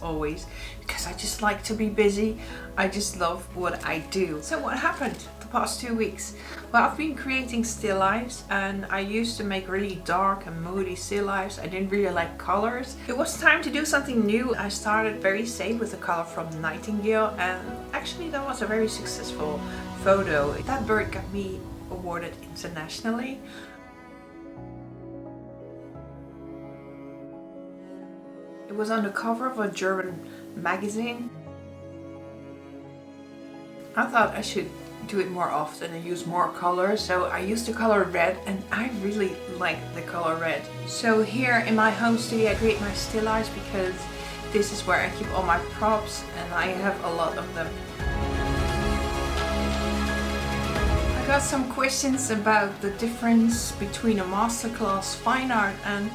always, because I just like to be busy. I just love what I do. So what happened the past 2 weeks? Well, I've been creating still lifes, and I used to make really dark and moody still lifes. I didn't really like colors. It was time to do something new. I started very safe with the color from Nightingale, and actually that was a very successful photo. That bird got me awarded internationally. It was on the cover of a German magazine. I thought I should do it more often and use more colors, so I used the color red, and I really like the color red. So here in my home studio I create my still lifes because this is where I keep all my props, and I have a lot of them. I got some questions about the difference between a masterclass fine art and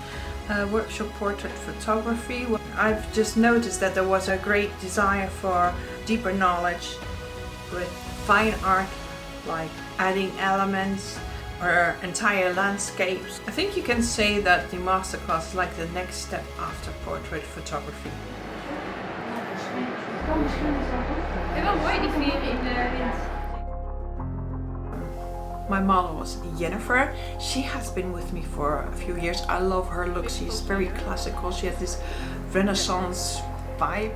workshop portrait photography. I've just noticed that there was a great desire for deeper knowledge with fine art, like adding elements or entire landscapes. I think you can say that the masterclass is like the next step after portrait photography. Wel mooi die veren in de wind. My model was Jennifer. She has been with me for a few years. I love her look. She's very classical. She has this Renaissance vibe.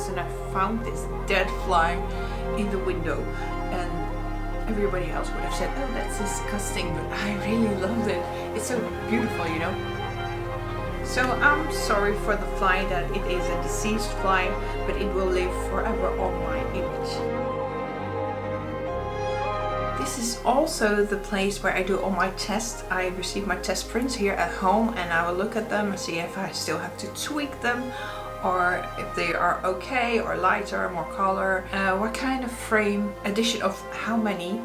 And I found this dead fly in the window, and everybody else would have said, oh, that's disgusting, but I really loved it. It's so beautiful, you know. So I'm sorry for the fly, that it is a deceased fly, but it will live forever on my image. This is also the place where I do all my tests. I receive my test prints here at home, and I will look at them and see if I still have to tweak them, or if they are okay, or lighter, more color, what kind of frame, addition of how many.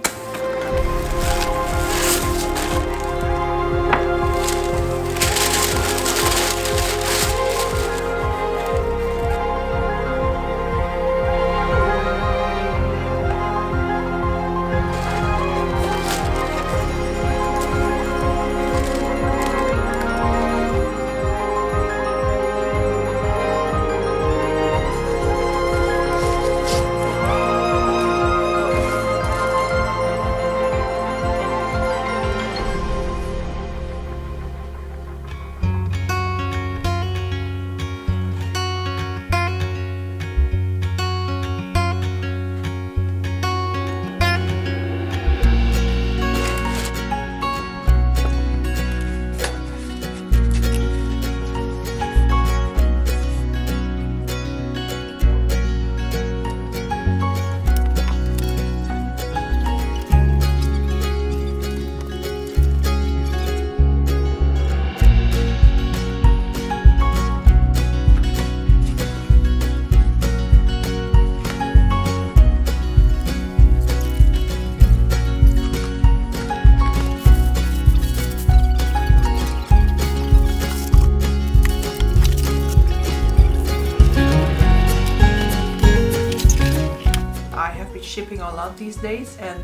with shipping a lot these days, and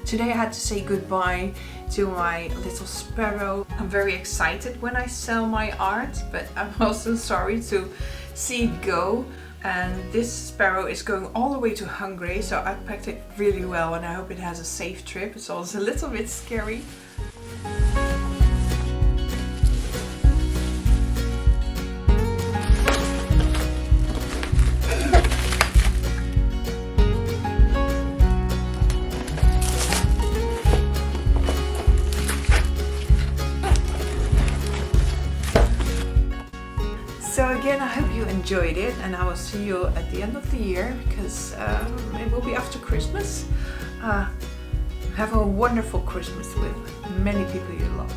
today I had to say goodbye to my little sparrow. I'm very excited when I sell my art, but I'm also sorry to see it go. And this sparrow is going all the way to Hungary, so I packed it really well and I hope it has a safe trip. It's also a little bit scary. So again, I hope you enjoyed it, and I will see you at the end of the year, because it will be after Christmas. Have a wonderful Christmas with many people you love.